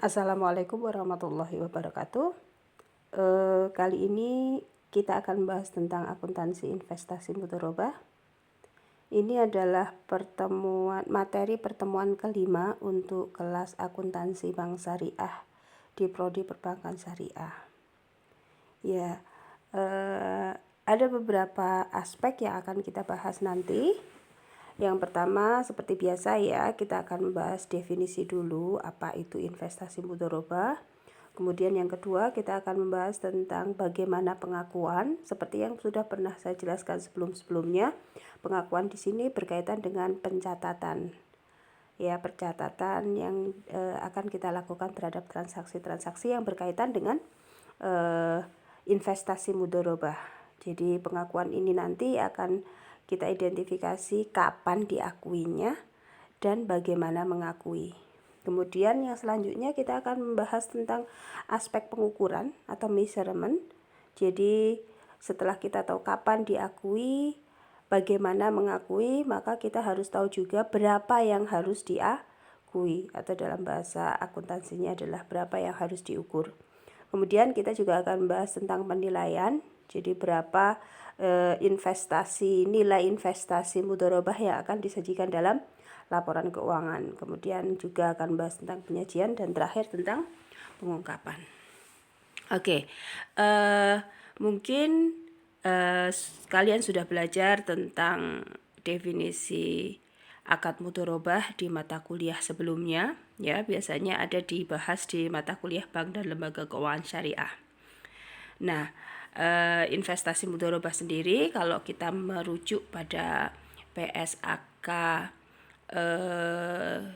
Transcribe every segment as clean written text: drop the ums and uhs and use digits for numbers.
Assalamualaikum warahmatullahi wabarakatuh. Kali ini kita akan bahas tentang akuntansi investasi mudharabah. Ini adalah materi pertemuan kelima untuk kelas akuntansi bank syariah di prodi perbankan syariah. Ya, ada beberapa aspek yang akan kita bahas nanti. Yang pertama, seperti biasa ya, kita akan membahas definisi dulu apa itu investasi mudharabah. Kemudian yang kedua, kita akan membahas tentang bagaimana pengakuan, seperti yang sudah pernah saya jelaskan sebelum-sebelumnya. Pengakuan di sini berkaitan dengan pencatatan. Ya, pencatatan yang akan kita lakukan terhadap transaksi-transaksi yang berkaitan dengan investasi mudharabah. Jadi pengakuan ini nanti akan kita identifikasi kapan diakuinya dan bagaimana mengakui. Kemudian yang selanjutnya kita akan membahas tentang aspek pengukuran atau measurement. Jadi setelah kita tahu kapan diakui, bagaimana mengakui, maka kita harus tahu juga berapa yang harus diakui, atau dalam bahasa akuntansinya adalah berapa yang harus diukur. Kemudian kita juga akan membahas tentang penilaian. Jadi berapa nilai investasi mudharabah yang akan disajikan dalam laporan keuangan. Kemudian juga akan bahas tentang penyajian dan terakhir tentang pengungkapan. Oke, mungkin kalian sudah belajar tentang definisi akad mudharabah di mata kuliah sebelumnya, ya, biasanya ada dibahas di mata kuliah bank dan lembaga keuangan syariah. Nah, investasi mudharabah sendiri kalau kita merujuk pada PSAK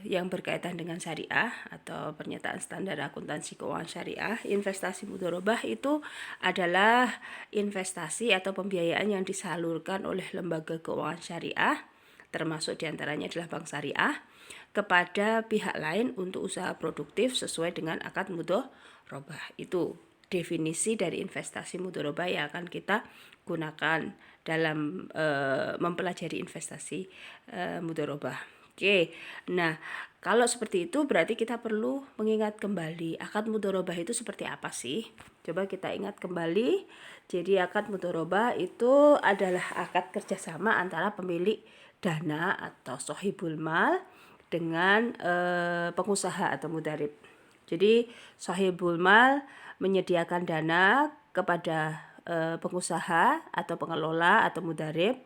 yang berkaitan dengan syariah atau pernyataan standar akuntansi keuangan syariah, investasi mudharabah itu adalah investasi atau pembiayaan yang disalurkan oleh lembaga keuangan syariah, termasuk diantaranya adalah bank syariah, kepada pihak lain untuk usaha produktif sesuai dengan akad mudharabah. Itu definisi dari investasi mudharabah yang akan kita gunakan dalam mempelajari investasi mudharabah. Oke, nah kalau seperti itu berarti kita perlu mengingat kembali akad mudharabah itu seperti apa sih? Coba kita ingat kembali. Jadi akad mudharabah itu adalah akad kerjasama antara pemilik dana atau sohibul mal dengan pengusaha atau mudharib. Jadi sohibul mal menyediakan dana kepada pengusaha atau pengelola atau mudharib.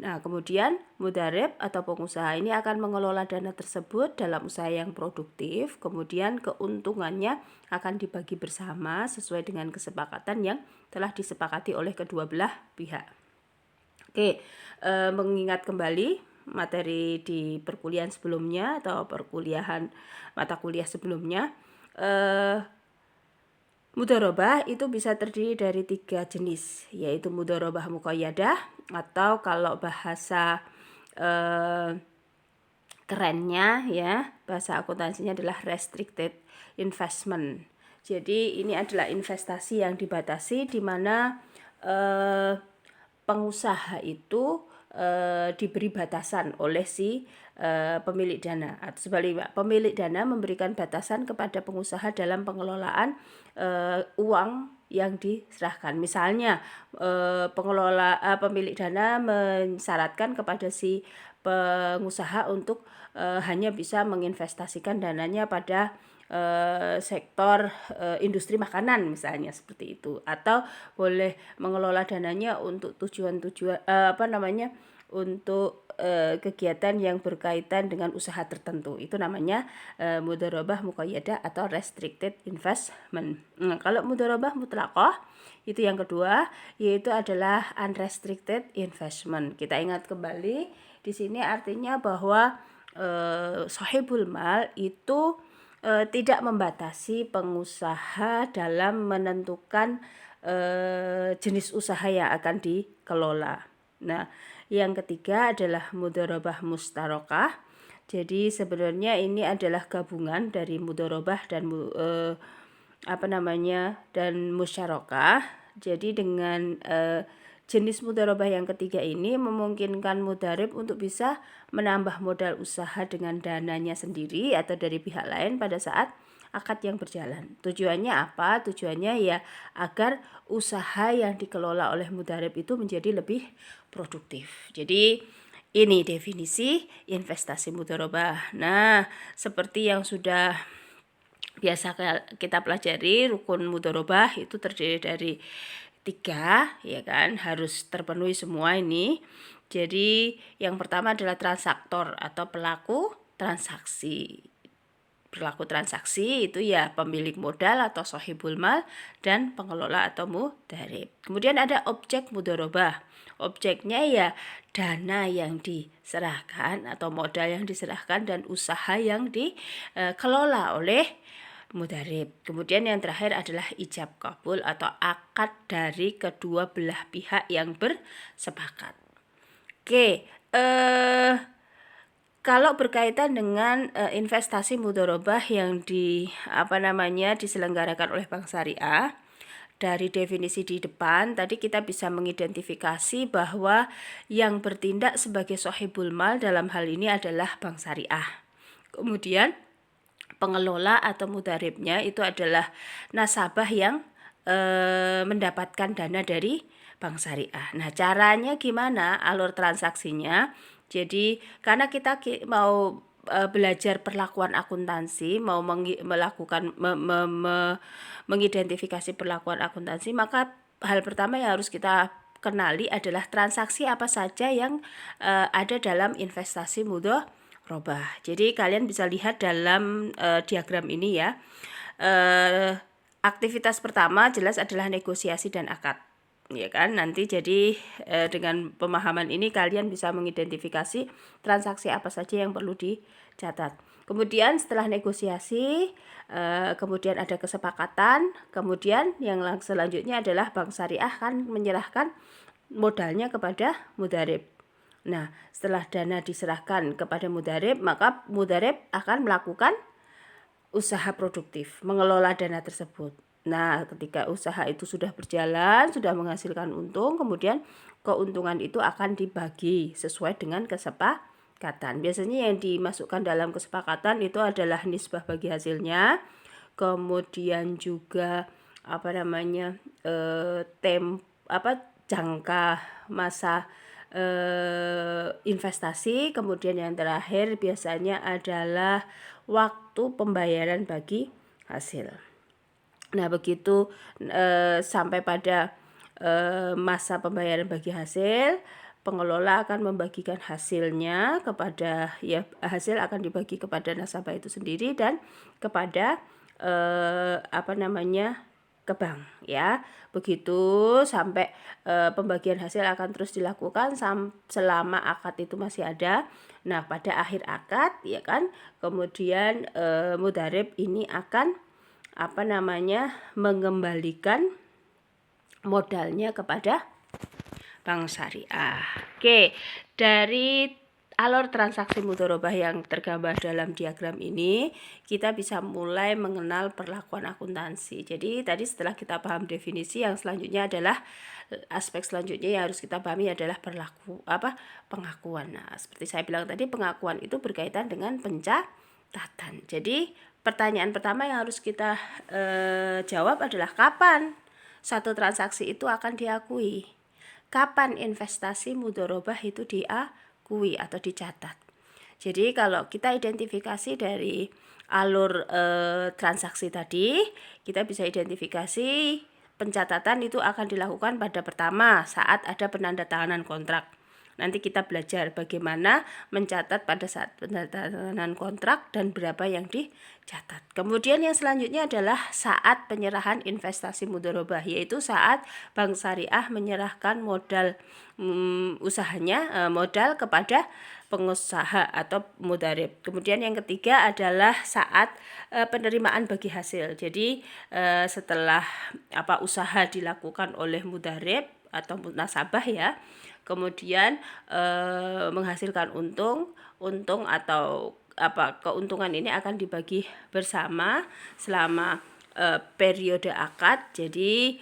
Nah, kemudian mudharib atau pengusaha ini akan mengelola dana tersebut dalam usaha yang produktif, kemudian keuntungannya akan dibagi bersama sesuai dengan kesepakatan yang telah disepakati oleh kedua belah pihak. Oke, mengingat kembali materi di perkuliahan sebelumnya atau perkuliahan mata kuliah sebelumnya, mudharabah itu bisa terdiri dari 3 jenis, yaitu mudharabah muqayyadah atau kalau bahasa kerennya ya, bahasa akuntansinya adalah restricted investment. Jadi ini adalah investasi yang dibatasi di mana pengusaha itu diberi batasan oleh si pemilik dana, atau sebaliknya pemilik dana memberikan batasan kepada pengusaha dalam pengelolaan uang yang diserahkan. Misalnya pemilik dana mensyaratkan kepada si pengusaha untuk hanya bisa menginvestasikan dananya pada sektor industri makanan misalnya seperti itu, atau boleh mengelola dananya untuk tujuan-tujuan untuk kegiatan yang berkaitan dengan usaha tertentu. Itu namanya mudharabah muqayyadah atau restricted investment. Kalau mudharabah mutlaqah itu yang kedua, yaitu adalah unrestricted investment. Kita ingat kembali di sini artinya bahwa sahibul mal itu tidak membatasi pengusaha dalam menentukan jenis usaha yang akan dikelola. Nah, yang ketiga adalah mudharabah mustarokah. Jadi sebenarnya ini adalah gabungan dari mudharabah dan dan musyarakah. Jadi dengan jenis mudharabah yang ketiga ini memungkinkan mudharib untuk bisa menambah modal usaha dengan dananya sendiri atau dari pihak lain pada saat akad yang berjalan. Tujuannya apa? Tujuannya ya agar usaha yang dikelola oleh mudharib itu menjadi lebih produktif. Jadi ini definisi investasi mudharabah. Nah, seperti yang sudah biasa kita pelajari, rukun mudharabah itu terdiri dari 3, ya kan, harus terpenuhi semua ini. Jadi yang pertama adalah transaktor atau pelaku transaksi. Pelaku transaksi itu ya pemilik modal atau sohibul mal dan pengelola atau mudharib. Kemudian ada objek mudharabah. Objeknya ya dana yang diserahkan atau modal yang diserahkan dan usaha yang dikelola oleh mudharib. Kemudian yang terakhir adalah ijab kabul atau akad dari kedua belah pihak yang bersepakat. Oke, kalau berkaitan dengan investasi mudharabah yang diselenggarakan oleh Bank Syariah, dari definisi di depan tadi kita bisa mengidentifikasi bahwa yang bertindak sebagai sohibul mal dalam hal ini adalah Bank Syariah. Kemudian pengelola atau mudharibnya itu adalah nasabah yang mendapatkan dana dari Bank Syariah. Nah, caranya gimana alur transaksinya? Jadi karena kita mau belajar perlakuan akuntansi, mau melakukan mengidentifikasi perlakuan akuntansi, maka hal pertama yang harus kita kenali adalah transaksi apa saja yang ada dalam investasi mudharabah. Jadi kalian bisa lihat dalam diagram ini ya. Aktivitas pertama jelas adalah negosiasi dan akad. Ya kan, nanti jadi dengan pemahaman ini kalian bisa mengidentifikasi transaksi apa saja yang perlu dicatat. Kemudian setelah negosiasi, kemudian ada kesepakatan, kemudian yang selanjutnya adalah Bank Syariah kan menyerahkan modalnya kepada mudharib. Nah, setelah dana diserahkan kepada mudharib, maka mudharib akan melakukan usaha produktif, mengelola dana tersebut. Nah, ketika usaha itu sudah berjalan, sudah menghasilkan untung, kemudian keuntungan itu akan dibagi sesuai dengan kesepakatan. Biasanya yang dimasukkan dalam kesepakatan itu adalah nisbah bagi hasilnya, kemudian juga jangka masa investasi, kemudian yang terakhir biasanya adalah waktu pembayaran bagi hasil. Nah, begitu sampai pada masa pembayaran bagi hasil, pengelola akan membagikan hasilnya kepada hasil akan dibagi kepada nasabah itu sendiri dan kepada ke bank ya. Begitu sampai pembagian hasil akan terus dilakukan selama akad itu masih ada. Nah, pada akhir akad ya kan, kemudian mudharib ini akan mengembalikan modalnya kepada Bank Syariah. Oke, dari alur transaksi mudharabah yang tergambar dalam diagram ini, kita bisa mulai mengenal perlakuan akuntansi. Jadi tadi setelah kita paham definisi, yang selanjutnya adalah aspek selanjutnya yang harus kita pahami adalah pengakuan. Nah, seperti saya bilang tadi, pengakuan itu berkaitan dengan pencatatan. Jadi pertanyaan pertama yang harus kita jawab adalah kapan satu transaksi itu akan diakui? Kapan investasi mudharabah itu diakui atau dicatat? Jadi kalau kita identifikasi dari alur transaksi tadi, kita bisa identifikasi pencatatan itu akan dilakukan pada pertama saat ada penandatanganan kontrak. Nanti kita belajar bagaimana mencatat pada saat penandatanganan kontrak dan berapa yang dicatat. Kemudian yang selanjutnya adalah saat penyerahan investasi mudharabah, yaitu saat Bank Syariah menyerahkan modal usahanya, modal kepada pengusaha atau mudharib. Kemudian yang ketiga adalah saat penerimaan bagi hasil. Jadi setelah usaha dilakukan oleh mudharib atau nasabah ya, kemudian menghasilkan untung atau keuntungan ini akan dibagi bersama selama periode akad. Jadi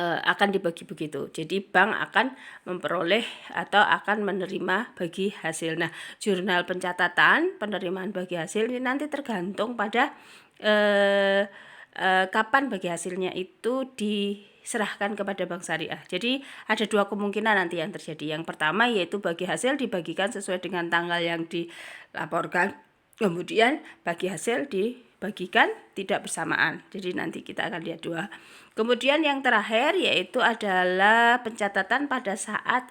akan dibagi begitu. Jadi bank akan memperoleh atau akan menerima bagi hasil. Nah, jurnal pencatatan penerimaan bagi hasil ini nanti tergantung pada kapan bagi hasilnya itu diserahkan kepada bank syariah. Jadi ada dua kemungkinan nanti yang terjadi. Yang pertama yaitu bagi hasil dibagikan sesuai dengan tanggal yang dilaporkan. Kemudian bagi hasil dibagikan tidak bersamaan. Jadi nanti kita akan lihat dua. Kemudian yang terakhir yaitu adalah pencatatan pada saat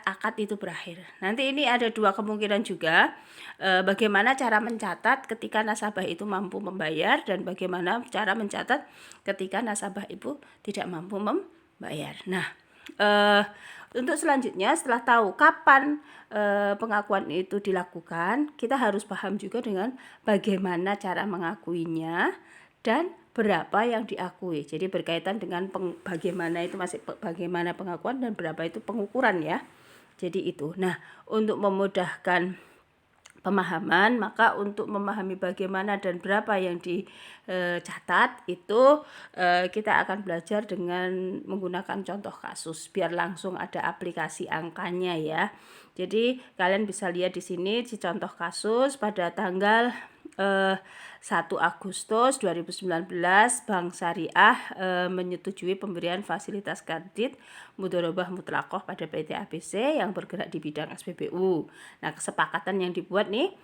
akad itu berakhir. Nanti ini ada dua kemungkinan juga, bagaimana cara mencatat ketika nasabah itu mampu membayar dan bagaimana cara mencatat ketika nasabah itu tidak mampu membayar. Nah, untuk selanjutnya setelah tahu kapan pengakuan itu dilakukan, kita harus paham juga dengan bagaimana cara mengakuinya dan berapa yang diakui. Jadi berkaitan dengan bagaimana itu bagaimana pengakuan dan berapa itu pengukuran ya. Jadi itu. Nah, untuk memudahkan pemahaman, maka untuk memahami bagaimana dan berapa yang dicatat itu kita akan belajar dengan menggunakan contoh kasus biar langsung ada aplikasi angkanya ya. Jadi kalian bisa lihat di sini di contoh kasus pada tanggal 1 Agustus 2019 Bank Syariah menyetujui pemberian fasilitas kredit mudharabah mutlaqah pada PT ABC yang bergerak di bidang SPBU. Nah, kesepakatan yang dibuat nih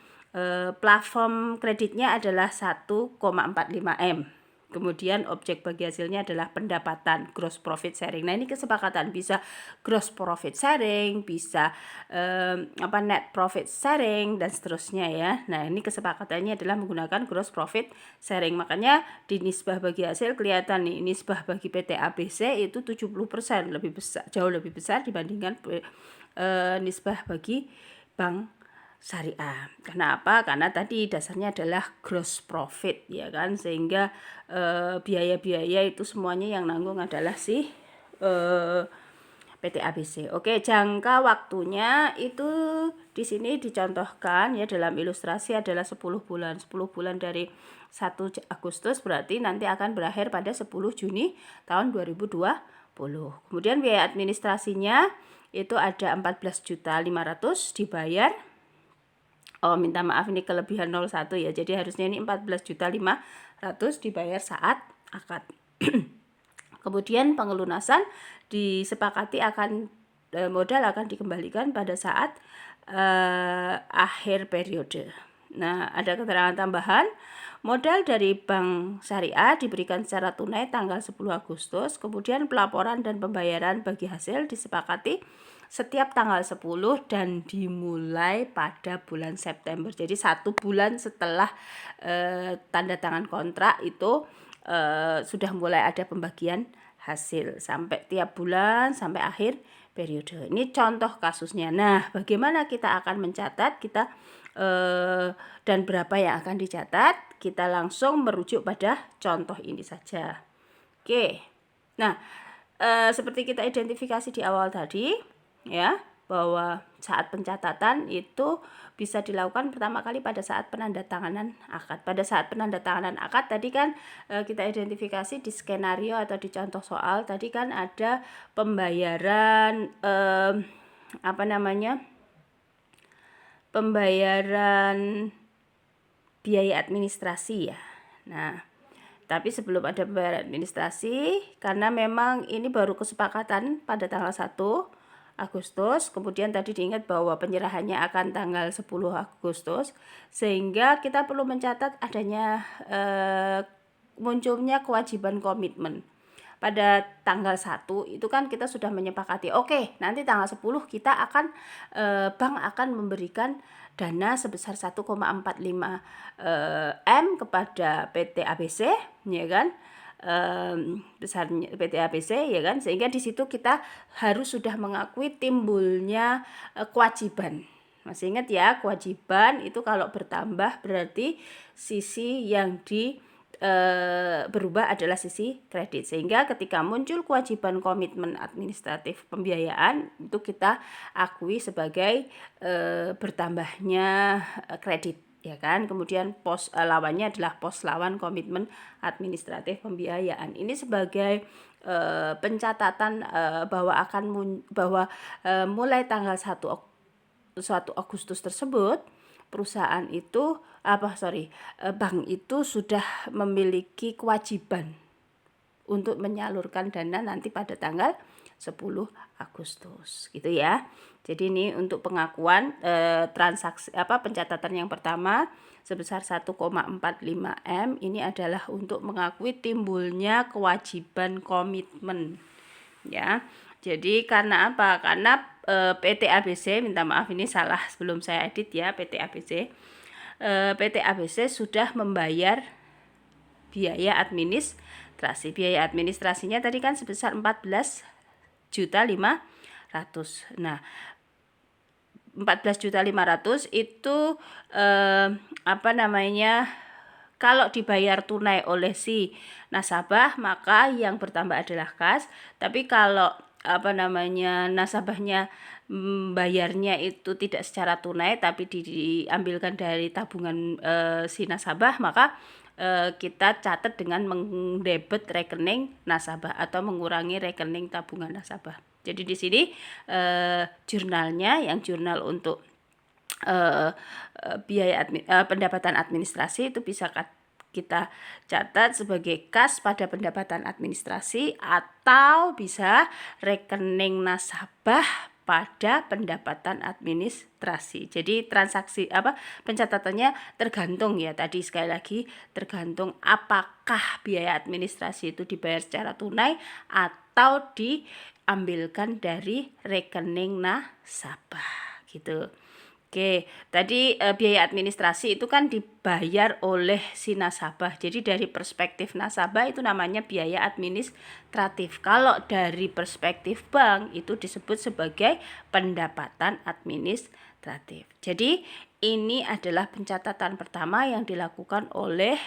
platform kreditnya adalah 1,45 M. Kemudian objek bagi hasilnya adalah pendapatan gross profit sharing. Nah, ini kesepakatan bisa gross profit sharing, bisa net profit sharing dan seterusnya ya. Nah, ini kesepakatannya adalah menggunakan gross profit sharing. Makanya di nisbah bagi hasil kelihatan nih, nisbah bagi PT ABC itu 70% lebih besar, jauh lebih besar dibandingkan nisbah bagi bank syariah. Kenapa? Karena tadi dasarnya adalah gross profit ya kan, sehingga biaya-biaya itu semuanya yang nanggung adalah si PT ABC. Oke, jangka waktunya itu di sini dicontohkan ya dalam ilustrasi adalah 10 bulan. 10 bulan dari 1 Agustus berarti nanti akan berakhir pada 10 Juni tahun 2020. Kemudian biaya administrasinya itu ada 14.500.000 dibayar. Minta maaf ini kelebihan 01 ya. Jadi harusnya ini 14.500.000 dibayar saat akad. Kemudian pengelunasan disepakati akan modal akan dikembalikan pada saat akhir periode. Nah, ada keterangan tambahan. Modal dari Bank Syariah diberikan secara tunai tanggal 10 Agustus. Kemudian pelaporan dan pembayaran bagi hasil disepakati setiap tanggal 10 dan dimulai pada bulan September. Jadi 1 bulan setelah tanda tangan kontrak itu sudah mulai ada pembagian hasil sampai tiap bulan sampai akhir periode. Ini contoh kasusnya. Nah, bagaimana kita akan mencatat kita dan berapa yang akan dicatat? Kita langsung merujuk pada contoh ini saja. Oke. Nah, seperti kita identifikasi di awal tadi ya, bahwa saat pencatatan itu bisa dilakukan pertama kali pada saat penandatanganan akad. Pada saat penandatanganan akad tadi kan kita identifikasi di skenario atau di contoh soal tadi kan ada pembayaran pembayaran biaya administrasi ya. Nah, tapi sebelum ada pembayaran administrasi, karena memang ini baru kesepakatan pada tanggal 1 Agustus, kemudian tadi diingat bahwa penyerahannya akan tanggal 10 Agustus, sehingga kita perlu mencatat adanya munculnya kewajiban komitmen. Pada tanggal 1 itu kan kita sudah menyepakati, oke, nanti tanggal 10 kita akan bank akan memberikan dana sebesar 1,45 M kepada PT ABC ya kan, besarnya PT ABC ya kan, sehingga di situ kita harus sudah mengakui timbulnya kewajiban. Masih ingat ya, kewajiban itu kalau bertambah berarti sisi yang berubah adalah sisi kredit, sehingga ketika muncul kewajiban komitmen administratif pembiayaan itu kita akui sebagai bertambahnya kredit ya kan. Kemudian lawannya adalah pos lawan komitmen administratif pembiayaan. Ini sebagai pencatatan bahwa mulai tanggal 1 Agustus tersebut perusahaan itu bank itu sudah memiliki kewajiban untuk menyalurkan dana nanti pada tanggal 10 Agustus gitu ya. Jadi ini untuk pengakuan transaksi pencatatan yang pertama sebesar 1,45 M ini adalah untuk mengakui timbulnya kewajiban komitmen ya. Jadi karena apa? Karena PT ABC, minta maaf ini salah sebelum saya edit ya, PT ABC. PT ABC sudah membayar biaya administrasi. Biaya administrasinya tadi kan sebesar 14.500.000. Nah, 14.500.000 itu kalau dibayar tunai oleh si nasabah maka yang bertambah adalah kas. Tapi kalau nasabahnya bayarnya itu tidak secara tunai tapi diambilkan dari tabungan si nasabah, maka kita catat dengan mendebet rekening nasabah atau mengurangi rekening tabungan nasabah. Jadi di sini jurnalnya yang jurnal untuk biaya pendapatan administrasi itu bisa kita catat sebagai kas pada pendapatan administrasi atau bisa rekening nasabah pada pendapatan administrasi. Jadi transaksi pencatatannya tergantung ya, tadi sekali lagi tergantung apakah biaya administrasi itu dibayar secara tunai atau diambilkan dari rekening nasabah gitu. Oke, tadi biaya administrasi itu kan dibayar oleh si nasabah. Jadi dari perspektif nasabah itu namanya biaya administratif. Kalau dari perspektif bank itu disebut sebagai pendapatan administratif. Jadi ini adalah pencatatan pertama yang dilakukan oleh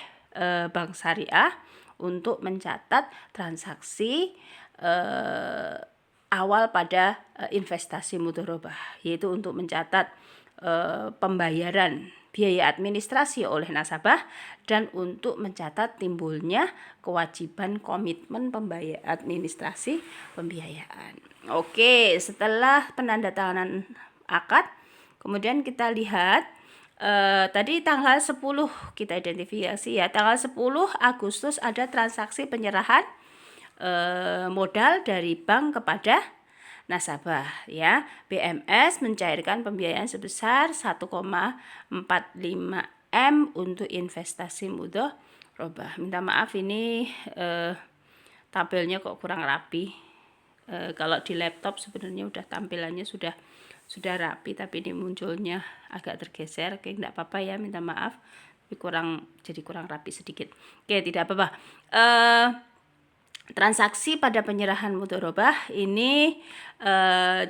Bank Syariah untuk mencatat transaksi awal pada investasi mudharabah, yaitu untuk mencatat pembayaran biaya administrasi oleh nasabah dan untuk mencatat timbulnya kewajiban komitmen pembayar administrasi pembiayaan. Oke, setelah penandatanganan akad, kemudian kita lihat tadi tanggal 10 kita identifikasi ya, tanggal 10 Agustus ada transaksi penyerahan modal dari bank kepada nasabah ya. BMS mencairkan pembiayaan sebesar 1,45 M untuk investasi mudharabah. Minta maaf ini tabelnya kok kurang rapi. Kalau di laptop sebenarnya udah tampilannya sudah rapi, tapi ini munculnya agak tergeser. Oke, enggak apa-apa ya, minta maaf. Tapi jadi kurang rapi sedikit. Oke, tidak apa-apa. Transaksi pada penyerahan mudharabah ini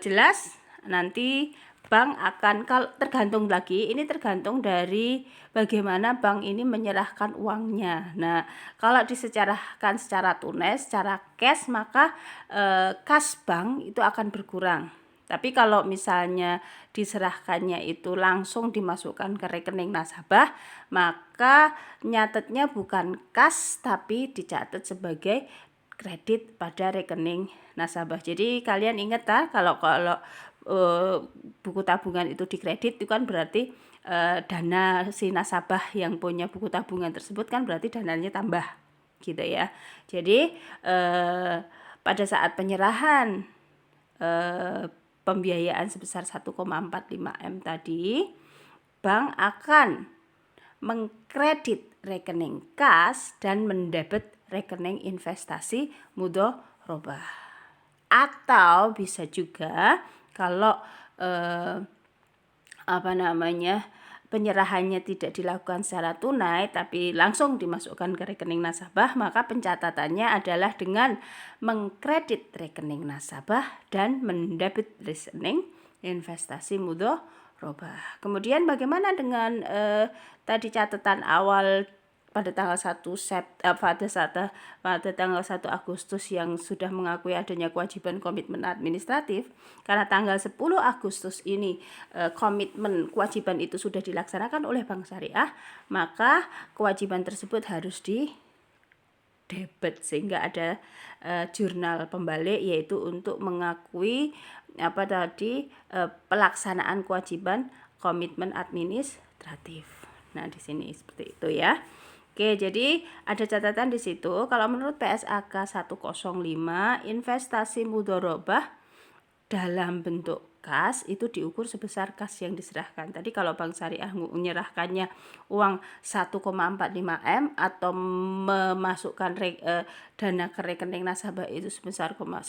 jelas nanti bank akan, kalau tergantung dari bagaimana bank ini menyerahkan uangnya. Nah, kalau disecarahkan secara tunai, secara cash, maka kas bank itu akan berkurang. Tapi kalau misalnya diserahkannya itu langsung dimasukkan ke rekening nasabah, maka nyatetnya bukan kas tapi dicatat sebagai kredit pada rekening nasabah. Jadi kalian ingat kalau buku tabungan itu dikredit itu kan berarti dana si nasabah yang punya buku tabungan tersebut kan berarti dananya tambah gitu ya. Jadi pada saat penyerahan pembiayaan sebesar 1,45 M tadi, bank akan mengkredit rekening kas dan mendebet rekening investasi mudharabah. Atau bisa juga kalau penyerahannya tidak dilakukan secara tunai tapi langsung dimasukkan ke rekening nasabah, maka pencatatannya adalah dengan mengkredit rekening nasabah dan mendebit rekening investasi mudharabah. Kemudian bagaimana dengan tadi catatan awal pada tanggal 1 pada tanggal 1 Agustus yang sudah mengakui adanya kewajiban komitmen administratif, karena tanggal 10 Agustus ini komitmen kewajiban itu sudah dilaksanakan oleh Bank Syariah, maka kewajiban tersebut harus debit, sehingga ada jurnal pembalik, yaitu untuk mengakui pelaksanaan kewajiban komitmen administratif. Nah, di sini seperti itu ya. Oke, jadi ada catatan di situ. Kalau menurut PSAK 105, investasi mudharabah dalam bentuk kas itu diukur sebesar kas yang diserahkan. Tadi kalau Bank Syariah menyerahkannya uang 1,45 M atau memasukkan dana ke rekening nasabah itu sebesar 1,45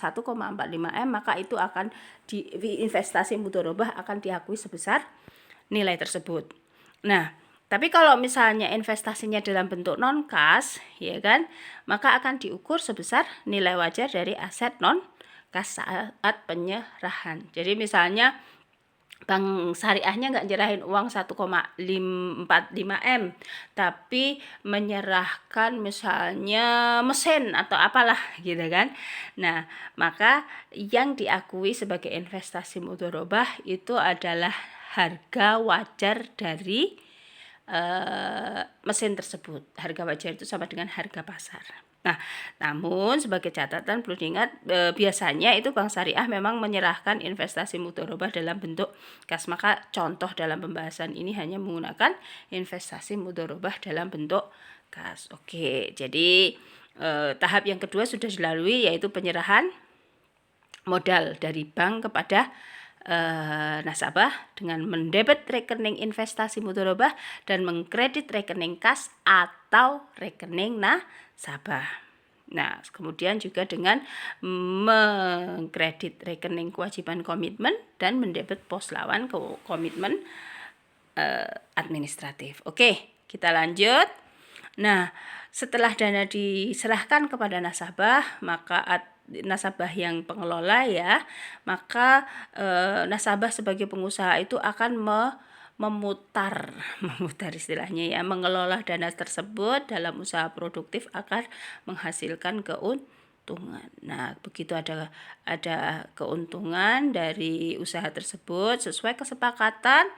M, maka itu akan investasi mudharabah akan diakui sebesar nilai tersebut. Nah, tapi kalau misalnya investasinya dalam bentuk non kas, ya kan, maka akan diukur sebesar nilai wajar dari aset non kas saat penyerahan. Jadi misalnya Bank Syariahnya nggak nyerahin uang 1,45 M, tapi menyerahkan misalnya mesin atau apalah gitu kan. Nah, maka yang diakui sebagai investasi mudharabah itu adalah harga wajar dari mesin tersebut. Harga wajar itu sama dengan harga pasar. Nah, namun sebagai catatan perlu diingat, biasanya itu Bank Syariah memang menyerahkan investasi mudharabah dalam bentuk kas. Maka contoh dalam pembahasan ini hanya menggunakan investasi mudharabah dalam bentuk kas. Oke, jadi tahap yang kedua sudah dilalui, yaitu penyerahan modal dari bank kepada nasabah dengan mendebit rekening investasi mudharabah dan mengkredit rekening kas atau rekening nasabah. Nah, kemudian juga dengan mengkredit rekening kewajiban komitmen dan mendebit pos lawan komitmen administratif. Oke, kita lanjut. Nah, setelah dana diserahkan kepada nasabah, maka nasabah yang pengelola ya, maka nasabah sebagai pengusaha itu akan memutar istilahnya ya, mengelola dana tersebut dalam usaha produktif agar menghasilkan keuntungan. Nah, begitu ada keuntungan dari usaha tersebut sesuai kesepakatan,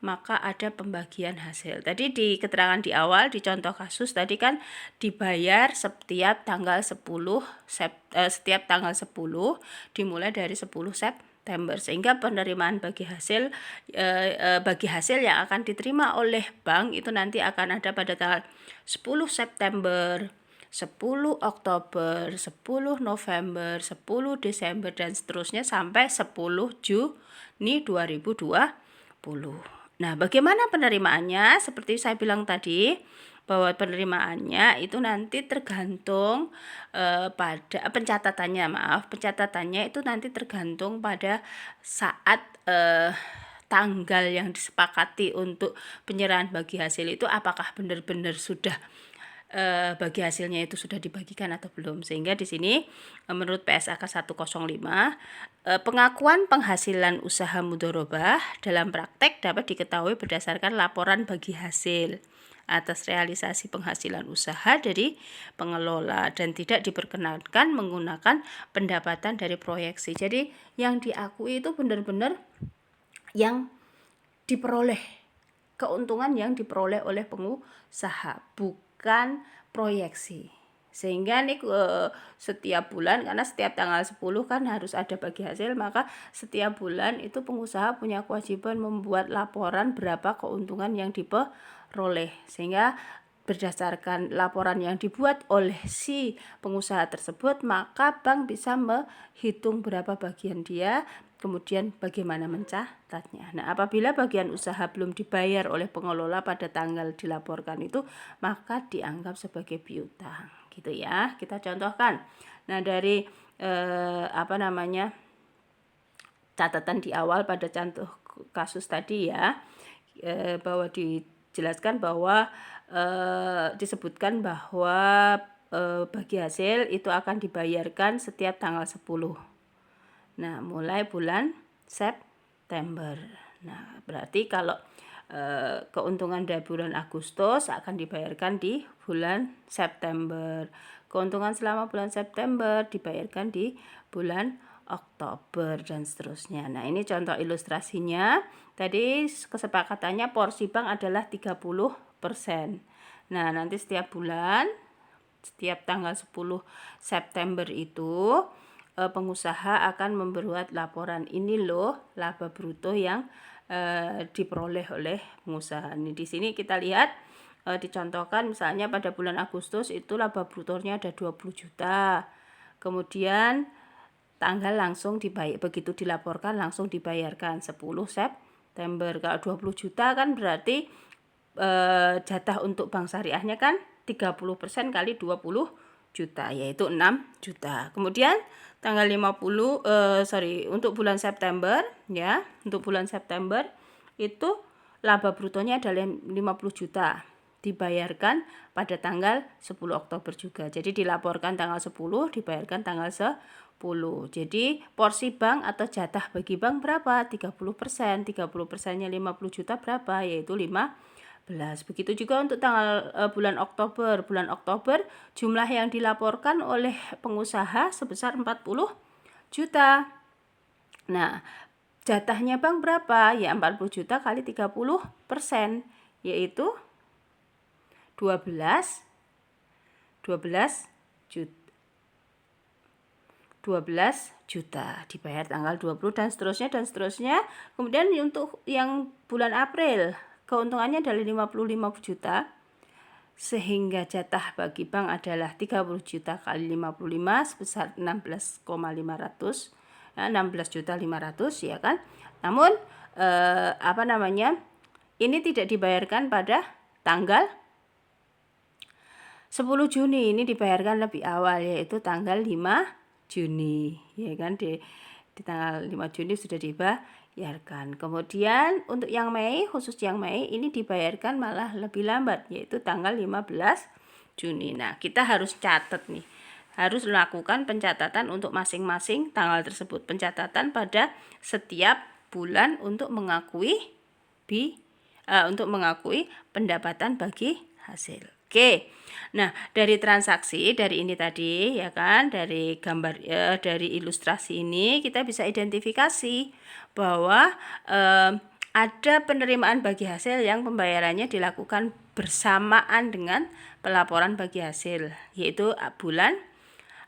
maka ada pembagian hasil. Tadi di keterangan di awal di contoh kasus tadi kan dibayar setiap tanggal 10 dimulai dari 10 September, sehingga penerimaan bagi hasil yang akan diterima oleh bank itu nanti akan ada pada tanggal 10 September, 10 Oktober, 10 November, 10 Desember dan seterusnya sampai 10 Juni 2020. Nah, bagaimana penerimaannya? Seperti saya bilang tadi, bahwa penerimaannya itu nanti tergantung pada pencatatannya itu nanti tergantung pada saat tanggal yang disepakati untuk penyerahan bagi hasil itu, apakah benar-benar sudah bagi hasilnya itu sudah dibagikan atau belum. Sehingga di sini menurut PSAK 105, pengakuan penghasilan usaha mudharabah dalam praktek dapat diketahui berdasarkan laporan bagi hasil atas realisasi penghasilan usaha dari pengelola dan tidak diperkenankan menggunakan pendapatan dari proyeksi. Jadi yang diakui itu benar-benar yang diperoleh, keuntungan yang diperoleh oleh pengusaha, bukan proyeksi. Sehingga nih setiap bulan, karena setiap tanggal 10 kan harus ada bagi hasil, maka setiap bulan itu pengusaha punya kewajiban membuat laporan berapa keuntungan yang diperoleh, sehingga berdasarkan laporan yang dibuat oleh si pengusaha tersebut, maka bank bisa menghitung berapa bagian dia, kemudian bagaimana mencatatnya. Nah, apabila bagian usaha belum dibayar oleh pengelola pada tanggal dilaporkan itu, maka dianggap sebagai piutang, gitu ya. Kita contohkan. Nah, dari catatan di awal pada contoh kasus tadi ya, bahwa dijelaskan bahwa disebutkan bahwa bagi hasil itu akan dibayarkan setiap tanggal 10. Nah, mulai bulan September. Nah, berarti kalau keuntungan dari bulan Agustus akan dibayarkan di bulan September. Keuntungan selama bulan September dibayarkan di bulan Oktober dan seterusnya. Nah, ini contoh ilustrasinya. Tadi kesepakatannya porsi bank adalah 30%. Nah, nanti setiap bulan, setiap tanggal 10 September itu pengusaha akan membuat laporan, ini loh laba bruto yang diperoleh oleh pengusaha. Ini di sini kita lihat dicontohkan misalnya pada bulan Agustus itu laba brutonya ada 20 juta. Kemudian tanggal langsung dibayar, begitu dilaporkan langsung dibayarkan 10 September. Kalau 20 juta kan berarti jatah untuk bank syariahnya kan 30% kali 20 juta, yaitu 6 juta. Kemudian tanggal 50 untuk bulan September ya, untuk bulan September itu laba brutonya adalah 50 juta. Dibayarkan pada tanggal 10 Oktober juga. Jadi dilaporkan tanggal 10, dibayarkan tanggal 10. Jadi porsi bank atau jatah bagi bank berapa? 30%. 30%-nya 50 juta berapa? Yaitu 15. Begitu juga untuk tanggal bulan Oktober. Bulan Oktober jumlah yang dilaporkan oleh pengusaha sebesar 40 juta. Nah, jatahnya bank berapa? Ya 40 juta kali 30%, yaitu 12 juta dibayar tanggal 20 dan seterusnya. Kemudian untuk yang bulan April keuntungannya adalah 55 juta, sehingga jatah bagi bank adalah 30 juta kali 55 sebesar 16,500, 16.500 ya kan. Namun ini tidak dibayarkan pada tanggal 10 Juni, ini dibayarkan lebih awal, yaitu tanggal 5 Juni ya kan, di tanggal 5 Juni sudah dibayarkan. Kemudian untuk yang Mei, khusus yang Mei ini dibayarkan malah lebih lambat, yaitu tanggal 15 Juni. Nah, kita harus catat nih, harus melakukan pencatatan untuk masing-masing tanggal tersebut, pencatatan pada setiap bulan untuk mengakui pendapatan bagi hasil. Oke. Nah, dari transaksi dari ini tadi ya kan, dari gambar dari ilustrasi ini kita bisa identifikasi bahwa ada penerimaan bagi hasil yang pembayarannya dilakukan bersamaan dengan pelaporan bagi hasil, yaitu bulan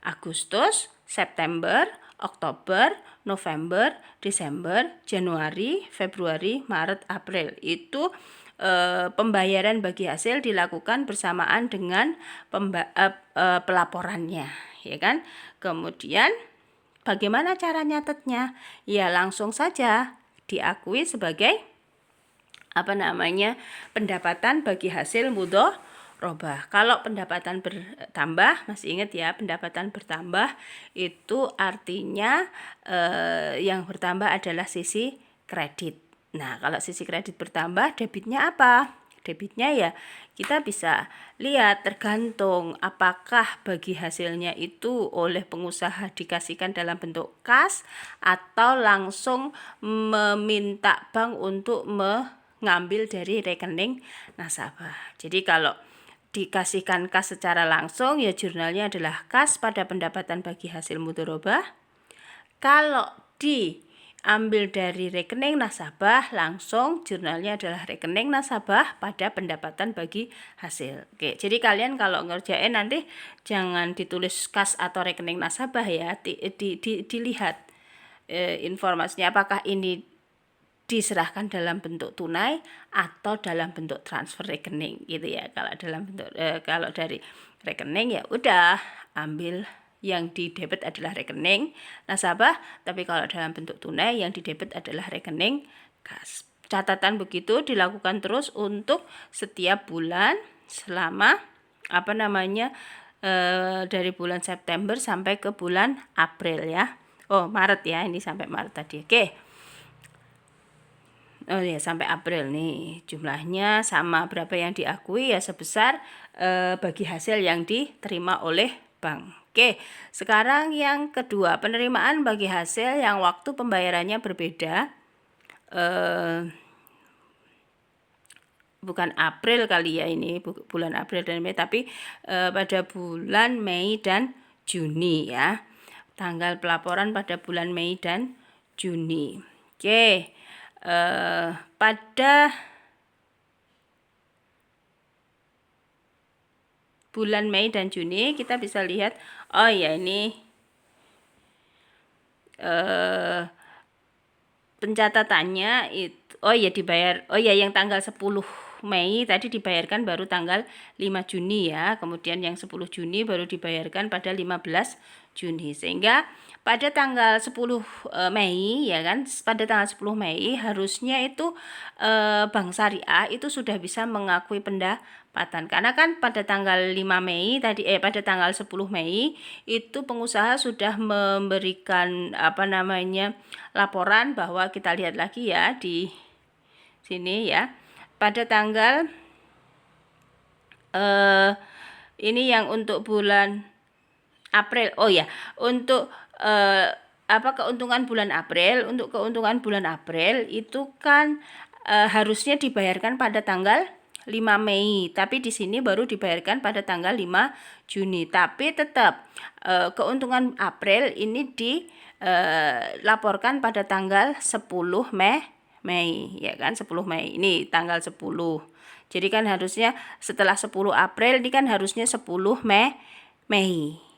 Agustus, September, Oktober, November, Desember, Januari, Februari, Maret, April. Itu pembayaran bagi hasil dilakukan bersamaan dengan pelaporannya, ya kan? Kemudian bagaimana cara nyatetnya? Ya langsung saja diakui sebagai pendapatan bagi hasil mudhorobah. Kalau pendapatan bertambah, masih ingat ya, pendapatan bertambah itu artinya yang bertambah adalah sisi kredit. Nah, kalau sisi kredit bertambah, debitnya apa? Debitnya ya kita bisa lihat tergantung apakah bagi hasilnya itu oleh pengusaha dikasihkan dalam bentuk kas atau langsung meminta bank untuk mengambil dari rekening nasabah. Jadi kalau dikasihkan kas secara langsung ya jurnalnya adalah kas pada pendapatan bagi hasil mudhorobah. Kalau diambil dari rekening nasabah langsung jurnalnya adalah rekening nasabah pada pendapatan bagi hasil. Oke, jadi kalian kalau ngerjain nanti jangan ditulis kas atau rekening nasabah ya, dilihat informasinya apakah ini diserahkan dalam bentuk tunai atau dalam bentuk transfer rekening gitu ya. Kalau dalam bentuk kalau dari rekening ya udah ambil yang didebit adalah rekening nasabah, tapi kalau dalam bentuk tunai yang didebit adalah rekening kas. Catatan begitu dilakukan terus untuk setiap bulan selama dari bulan September sampai ke bulan April ya. Maret ya, ini sampai Maret tadi. Oke. Sampai April nih jumlahnya sama berapa yang diakui ya sebesar bagi hasil yang diterima oleh bank. Oke, sekarang yang kedua, penerimaan bagi hasil yang waktu pembayarannya berbeda. bukan April kali ya, ini bulan April dan Mei, tapi pada bulan Mei dan Juni ya. Tanggal pelaporan pada bulan Mei dan Juni. Oke. Pada bulan Mei dan Juni kita bisa lihat, oh ya ini pencatatannya itu, oh ya dibayar, oh ya yang tanggal 10 Mei tadi dibayarkan baru tanggal 5 Juni ya, kemudian yang 10 Juni baru dibayarkan pada 15 Juni, sehingga pada tanggal 10 Mei ya kan, pada tanggal 10 Mei harusnya itu Bank Syariah itu sudah bisa mengakui pendapatan, karena kan pada tanggal 5 Mei tadi pada tanggal 10 Mei itu pengusaha sudah memberikan laporan bahwa, kita lihat lagi ya di sini ya, pada tanggal ini yang untuk bulan April. Oh ya, untuk keuntungan bulan April, untuk keuntungan bulan April itu kan harusnya dibayarkan pada tanggal 5 Mei, tapi di sini baru dibayarkan pada tanggal 5 Juni. Tapi tetap keuntungan April ini dilaporkan pada tanggal 10 Mei ya kan, 10 Mei ini tanggal 10. Jadi kan harusnya setelah 10 April ini kan harusnya 10 Mei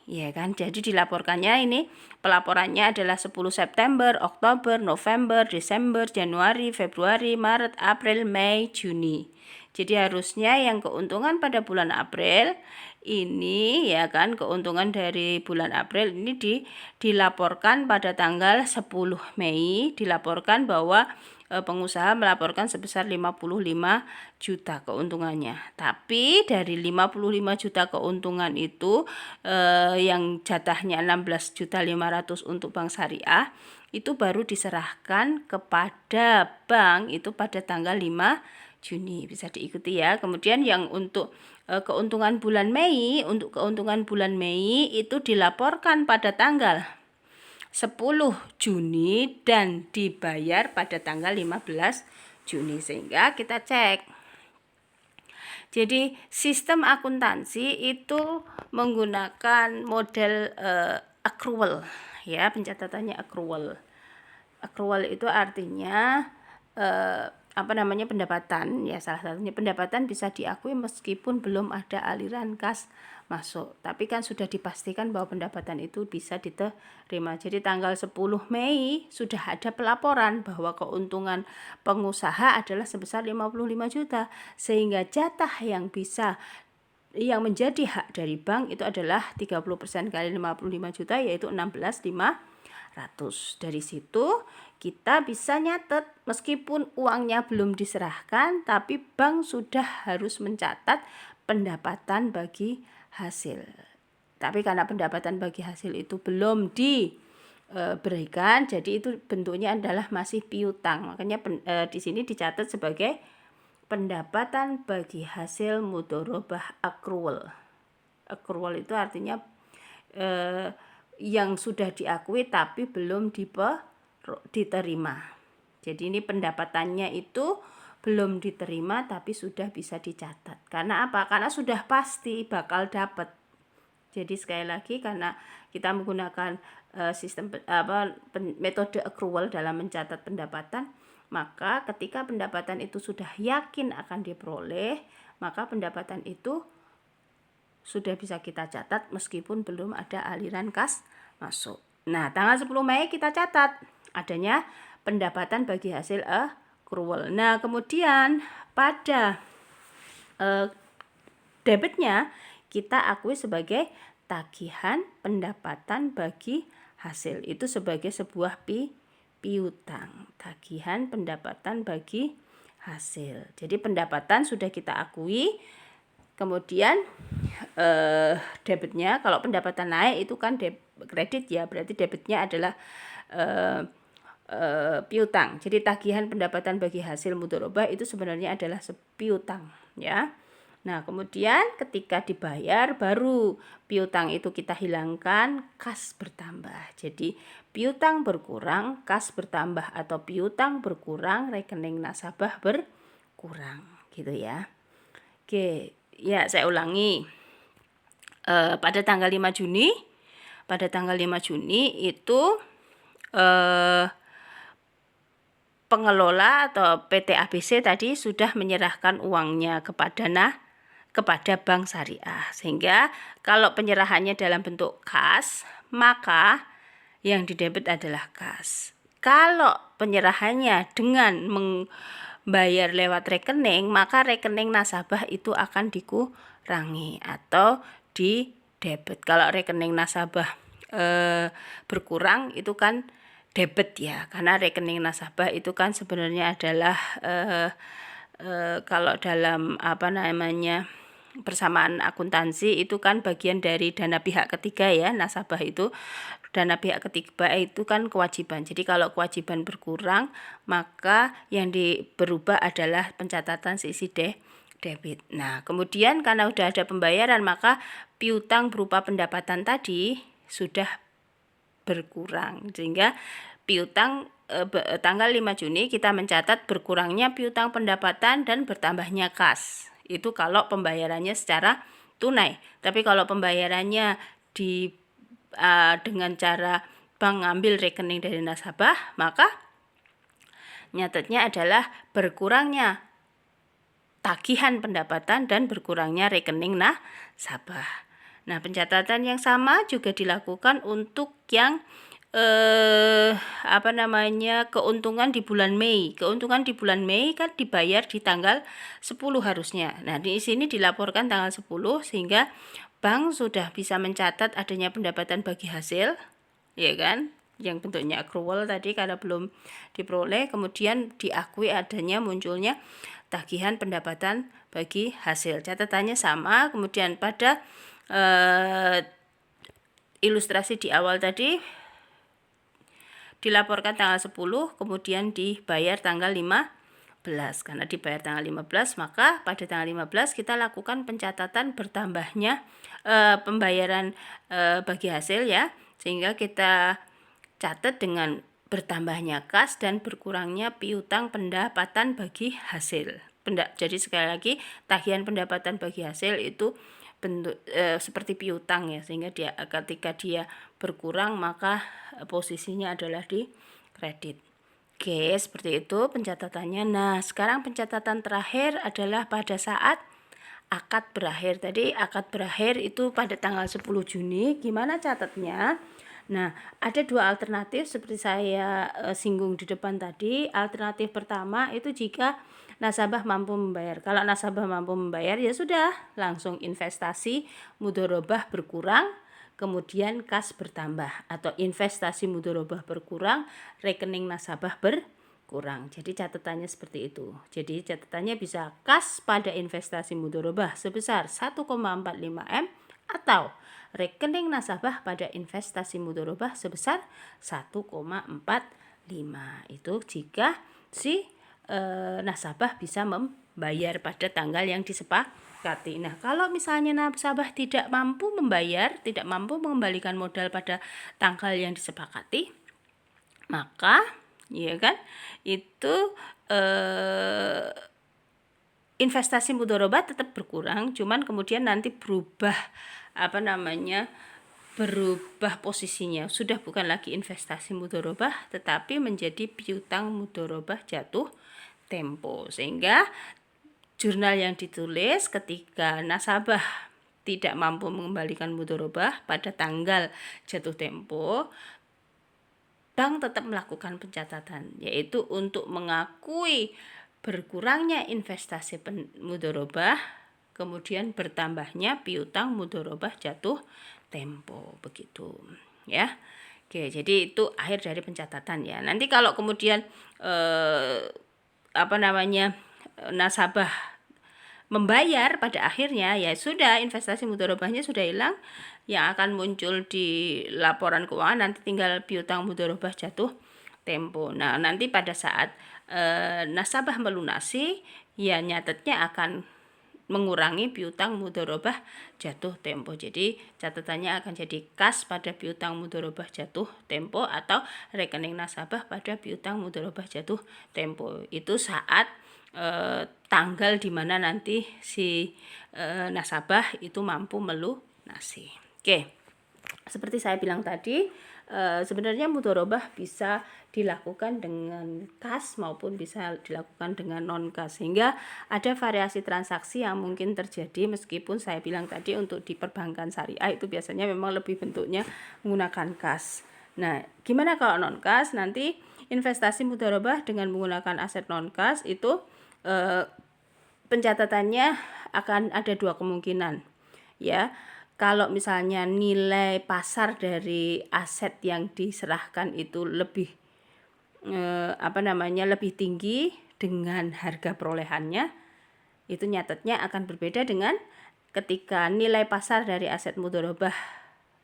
ya kan. Jadi dilaporkannya ini, pelaporannya adalah 10 September, Oktober, November, Desember, Januari, Februari, Maret, April, Mei, Juni. Jadi harusnya yang keuntungan pada bulan April ini ya kan, keuntungan dari bulan April ini dilaporkan pada tanggal 10 Mei, dilaporkan bahwa pengusaha melaporkan sebesar 55 juta keuntungannya. Tapi dari 55 juta keuntungan itu yang jatahnya 16.500.000 untuk Bank Syariah itu baru diserahkan kepada bank itu pada tanggal 5 Juni. Bisa diikuti ya. Kemudian yang untuk keuntungan bulan Mei, untuk keuntungan bulan Mei itu dilaporkan pada tanggal 10 Juni dan dibayar pada tanggal 15 Juni, sehingga kita cek. Jadi sistem akuntansi itu menggunakan model accrual ya, pencatatannya accrual. Accrual itu artinya pendapatan ya, salah satunya pendapatan bisa diakui meskipun belum ada aliran kas masuk, tapi kan sudah dipastikan bahwa pendapatan itu bisa diterima. Jadi tanggal 10 Mei sudah ada pelaporan bahwa keuntungan pengusaha adalah sebesar 55 juta, sehingga jatah yang menjadi hak dari bank itu adalah 30% kali 55 juta, yaitu 16.500. Dari situ kita bisa nyatet, meskipun uangnya belum diserahkan, tapi bank sudah harus mencatat pendapatan bagi hasil. Tapi karena pendapatan bagi hasil itu belum diberikan, jadi itu bentuknya adalah masih piutang. Makanya di sini dicatat sebagai pendapatan bagi hasil mudharabah accrual. Accrual itu artinya yang sudah diakui tapi belum diterima. Jadi ini pendapatannya itu belum diterima tapi sudah bisa dicatat. Karena apa? Karena sudah pasti bakal dapat. Jadi sekali lagi, karena kita menggunakan sistem metode accrual dalam mencatat pendapatan, maka ketika pendapatan itu sudah yakin akan diperoleh, maka pendapatan itu sudah bisa kita catat meskipun belum ada aliran kas masuk. Nah, tanggal 10 Mei kita catat adanya pendapatan bagi hasil accrual. Nah, kemudian pada debitnya kita akui sebagai tagihan pendapatan bagi hasil. Itu sebagai sebuah piutang. Tagihan pendapatan bagi hasil. Jadi pendapatan sudah kita akui. Kemudian debitnya, kalau pendapatan naik itu kan kredit ya, berarti debitnya adalah piutang. Jadi tagihan pendapatan bagi hasil mudharabah itu sebenarnya adalah piutang ya. Nah, kemudian ketika dibayar baru piutang itu kita hilangkan, kas bertambah. Jadi piutang berkurang, kas bertambah, atau piutang berkurang, rekening nasabah berkurang. gitu ya. Oke, ya saya ulangi. Pada tanggal 5 Juni itu pengelola atau PT ABC tadi sudah menyerahkan uangnya kepada bank syariah. Sehingga kalau penyerahannya dalam bentuk kas, maka yang didebit adalah kas. Kalau penyerahannya dengan membayar lewat rekening, maka rekening nasabah itu akan dikurangi atau di debit. Kalau rekening nasabah berkurang itu kan debit ya, karena rekening nasabah itu kan sebenarnya adalah kalau dalam persamaan akuntansi itu kan bagian dari dana pihak ketiga ya. Nasabah itu dana pihak ketiga itu kan kewajiban. Jadi kalau kewajiban berkurang, maka yang berubah adalah pencatatan sisi debit. Nah, kemudian karena udah ada pembayaran, maka piutang berupa pendapatan tadi sudah berkurang. Sehingga piutang tanggal 5 Juni kita mencatat berkurangnya piutang pendapatan dan bertambahnya kas. Itu kalau pembayarannya secara tunai. Tapi kalau pembayarannya dengan cara bank ngambil rekening dari nasabah, maka nyatetnya adalah berkurangnya tagihan pendapatan dan berkurangnya rekening nasabah. Nah, pencatatan yang sama juga dilakukan untuk yang keuntungan di bulan Mei. Keuntungan di bulan Mei kan dibayar di tanggal 10 harusnya. Nah, di sini dilaporkan tanggal 10 sehingga bank sudah bisa mencatat adanya pendapatan bagi hasil, ya kan? Yang bentuknya accrual tadi karena belum diperoleh, kemudian diakui adanya munculnya tagihan pendapatan bagi hasil. Catatannya sama. Kemudian pada ilustrasi di awal tadi dilaporkan tanggal 10, kemudian dibayar tanggal 15. Karena dibayar tanggal 15, maka pada tanggal 15 kita lakukan pencatatan bertambahnya pembayaran bagi hasil ya. Sehingga kita catat dengan bertambahnya kas dan berkurangnya piutang pendapatan bagi hasil. Jadi sekali lagi, tagihan pendapatan bagi hasil itu bentuk seperti piutang ya, sehingga ketika dia berkurang maka posisinya adalah di kredit. Oke, seperti itu pencatatannya. Nah, sekarang pencatatan terakhir adalah pada saat akad berakhir. Tadi akad berakhir itu pada tanggal 10 Juni. Gimana catatnya? Nah, ada dua alternatif seperti saya singgung di depan tadi. Alternatif pertama itu jika nasabah mampu membayar. Kalau nasabah mampu membayar ya sudah, langsung investasi mudharabah berkurang, kemudian kas bertambah, atau investasi mudharabah berkurang, rekening nasabah berkurang. Jadi catatannya seperti itu. Jadi catatannya bisa kas pada investasi mudharabah sebesar 1,45 M atau rekening nasabah pada investasi mudharabah sebesar 1,45. Itu jika si nasabah bisa membayar pada tanggal yang disepakati. Nah, kalau misalnya nasabah tidak mampu membayar, tidak mampu mengembalikan modal pada tanggal yang disepakati, maka ya kan itu investasi mudharabah tetap berkurang, cuman kemudian nanti berubah berubah posisinya, sudah bukan lagi investasi mudharabah tetapi menjadi piutang mudharabah jatuh tempo. Sehingga jurnal yang ditulis ketika nasabah tidak mampu mengembalikan mudharabah pada tanggal jatuh tempo, bank tetap melakukan pencatatan, yaitu untuk mengakui berkurangnya investasi mudharabah, kemudian bertambahnya piutang mudharabah jatuh tempo, begitu ya. Oke, jadi itu akhir dari pencatatan ya. Nanti kalau kemudian nasabah membayar pada akhirnya, ya sudah, investasi mudharabahnya sudah hilang. Yang akan muncul di laporan keuangan nanti tinggal piutang mudharabah jatuh tempo. Nah, nanti pada saat nasabah melunasi, ya nyatetnya akan mengurangi piutang mudharabah jatuh tempo. Jadi catatannya akan jadi kas pada piutang mudharabah jatuh tempo atau rekening nasabah pada piutang mudharabah jatuh tempo. Itu saat tanggal di mana nanti si nasabah itu mampu melunasi. Oke. Seperti saya bilang tadi, sebenarnya mudharabah bisa dilakukan dengan kas maupun bisa dilakukan dengan non kas, sehingga ada variasi transaksi yang mungkin terjadi. Meskipun saya bilang tadi untuk di perbankan syariah itu biasanya memang lebih bentuknya menggunakan kas. Nah, gimana kalau non kas? Nanti investasi mudharabah dengan menggunakan aset non kas itu pencatatannya akan ada dua kemungkinan, ya. Kalau misalnya nilai pasar dari aset yang diserahkan itu lebih lebih tinggi dengan harga perolehannya, itu nyatetnya akan berbeda dengan ketika nilai pasar dari aset mudharabah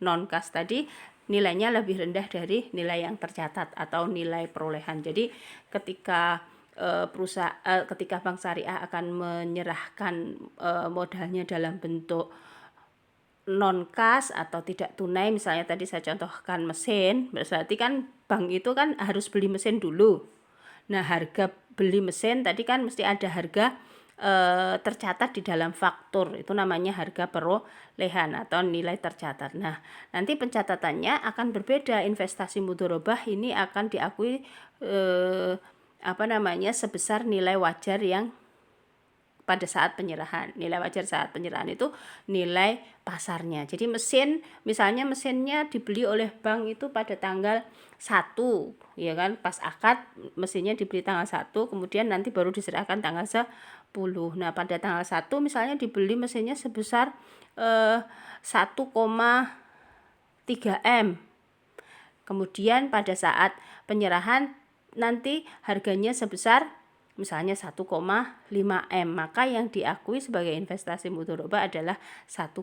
non kas tadi nilainya lebih rendah dari nilai yang tercatat atau nilai perolehan. Jadi ketika ketika bank syariah akan menyerahkan modalnya dalam bentuk non kas atau tidak tunai, misalnya tadi saya contohkan mesin, berarti kan bank itu kan harus beli mesin dulu. Nah, harga beli mesin tadi kan mesti ada harga tercatat di dalam faktur, itu namanya harga perolehan atau nilai tercatat. Nah, nanti pencatatannya akan berbeda. Investasi mudharabah ini akan diakui sebesar nilai wajar yang pada saat penyerahan. Nilai wajar saat penyerahan itu nilai pasarnya. Jadi misalnya mesinnya dibeli oleh bank itu pada tanggal 1, ya kan, pas akad mesinnya dibeli tanggal 1, kemudian nanti baru diserahkan tanggal 10. Nah, pada tanggal 1 misalnya dibeli mesinnya sebesar 1,3 M. Kemudian pada saat penyerahan nanti harganya sebesar misalnya 1,5 M, maka yang diakui sebagai investasi mudharabah adalah 1,5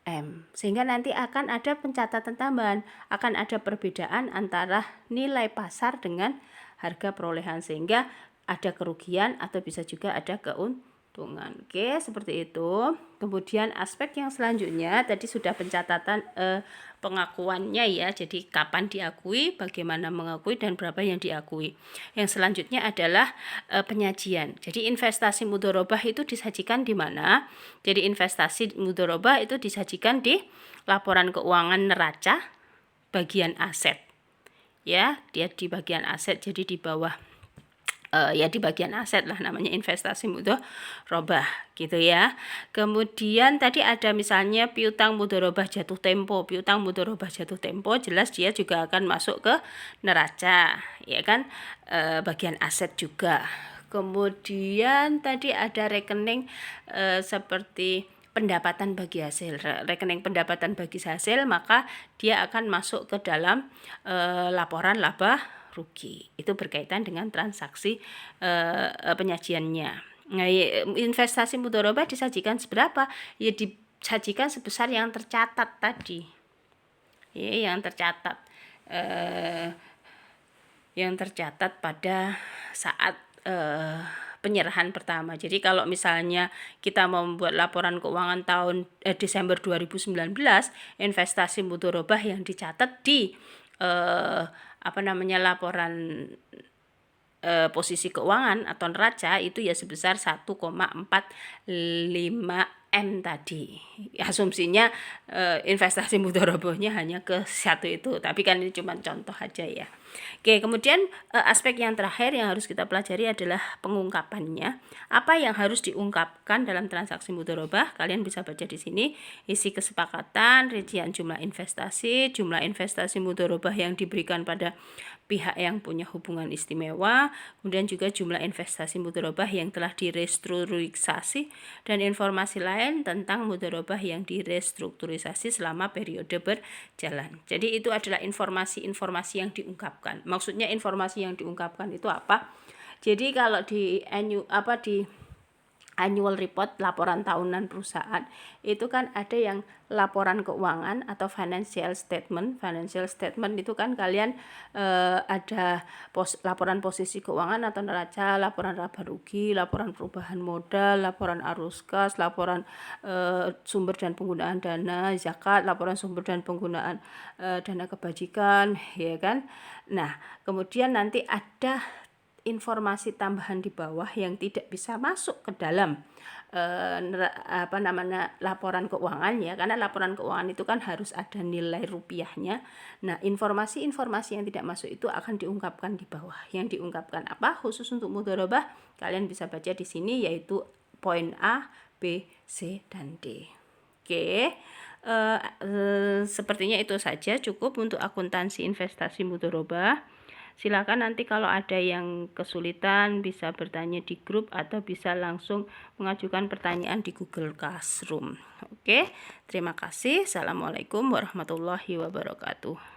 M. Sehingga nanti akan ada pencatatan tambahan, akan ada perbedaan antara nilai pasar dengan harga perolehan, sehingga ada kerugian atau bisa juga ada keuntungan. Oke, seperti itu. Kemudian aspek yang selanjutnya tadi sudah pencatatan pengakuannya, ya. Jadi kapan diakui, bagaimana mengakui, dan berapa yang diakui. Yang selanjutnya adalah penyajian. Jadi investasi mudharabah itu disajikan di mana? Jadi investasi mudharabah itu disajikan di laporan keuangan neraca bagian aset. Ya, dia di bagian aset, jadi di bawah di bagian aset lah, namanya investasi mudharabah gitu ya. Kemudian tadi ada misalnya piutang mudharabah jatuh tempo. Piutang mudharabah jatuh tempo jelas dia juga akan masuk ke neraca, ya kan, bagian aset juga. Kemudian tadi ada rekening seperti pendapatan bagi hasil, rekening pendapatan bagi hasil, maka dia akan masuk ke dalam laporan laba rugi. Itu berkaitan dengan transaksi penyajiannya. Nah, investasi mudharabah disajikan seberapa? Ya disajikan sebesar yang tercatat tadi. Ya, yang tercatat pada saat penyerahan pertama. Jadi kalau misalnya kita membuat laporan keuangan tahun Desember 2019, investasi mudharabah yang dicatat di laporan posisi keuangan atau neraca itu ya sebesar 1,45 M tadi. Asumsinya investasi mudharabahnya hanya ke satu itu, tapi kan ini cuma contoh aja ya. Oke, kemudian aspek yang terakhir yang harus kita pelajari adalah pengungkapannya. Apa yang harus diungkapkan dalam transaksi mudharabah? Kalian bisa baca di sini, isi kesepakatan, rincian jumlah investasi mudharabah yang diberikan pada pihak yang punya hubungan istimewa, kemudian juga jumlah investasi mudharabah yang telah direstrukturisasi, dan informasi lain tentang mudharabah yang direstrukturisasi selama periode berjalan. Jadi itu adalah informasi-informasi yang diungkapkan. Maksudnya informasi yang diungkapkan itu apa? Jadi kalau di annual report, laporan tahunan perusahaan, itu kan ada yang laporan keuangan atau financial statement. Financial statement itu kan kalian ada laporan posisi keuangan atau neraca, laporan laba rugi, laporan perubahan modal, laporan arus kas, laporan sumber dan penggunaan dana zakat, laporan sumber dan penggunaan dana kebajikan, ya kan. Nah, kemudian nanti ada informasi tambahan di bawah yang tidak bisa masuk ke dalam laporan keuangan ya, karena laporan keuangan itu kan harus ada nilai rupiahnya. Nah, informasi-informasi yang tidak masuk itu akan diungkapkan di bawah. Yang diungkapkan apa? Khusus untuk mudharabah kalian bisa baca di sini, yaitu poin A, B, C, dan D. Oke. Sepertinya itu saja cukup untuk akuntansi investasi mudharabah. Silakan nanti kalau ada yang kesulitan bisa bertanya di grup atau bisa langsung mengajukan pertanyaan di Google Classroom. Oke, terima kasih. Assalamualaikum warahmatullahi wabarakatuh.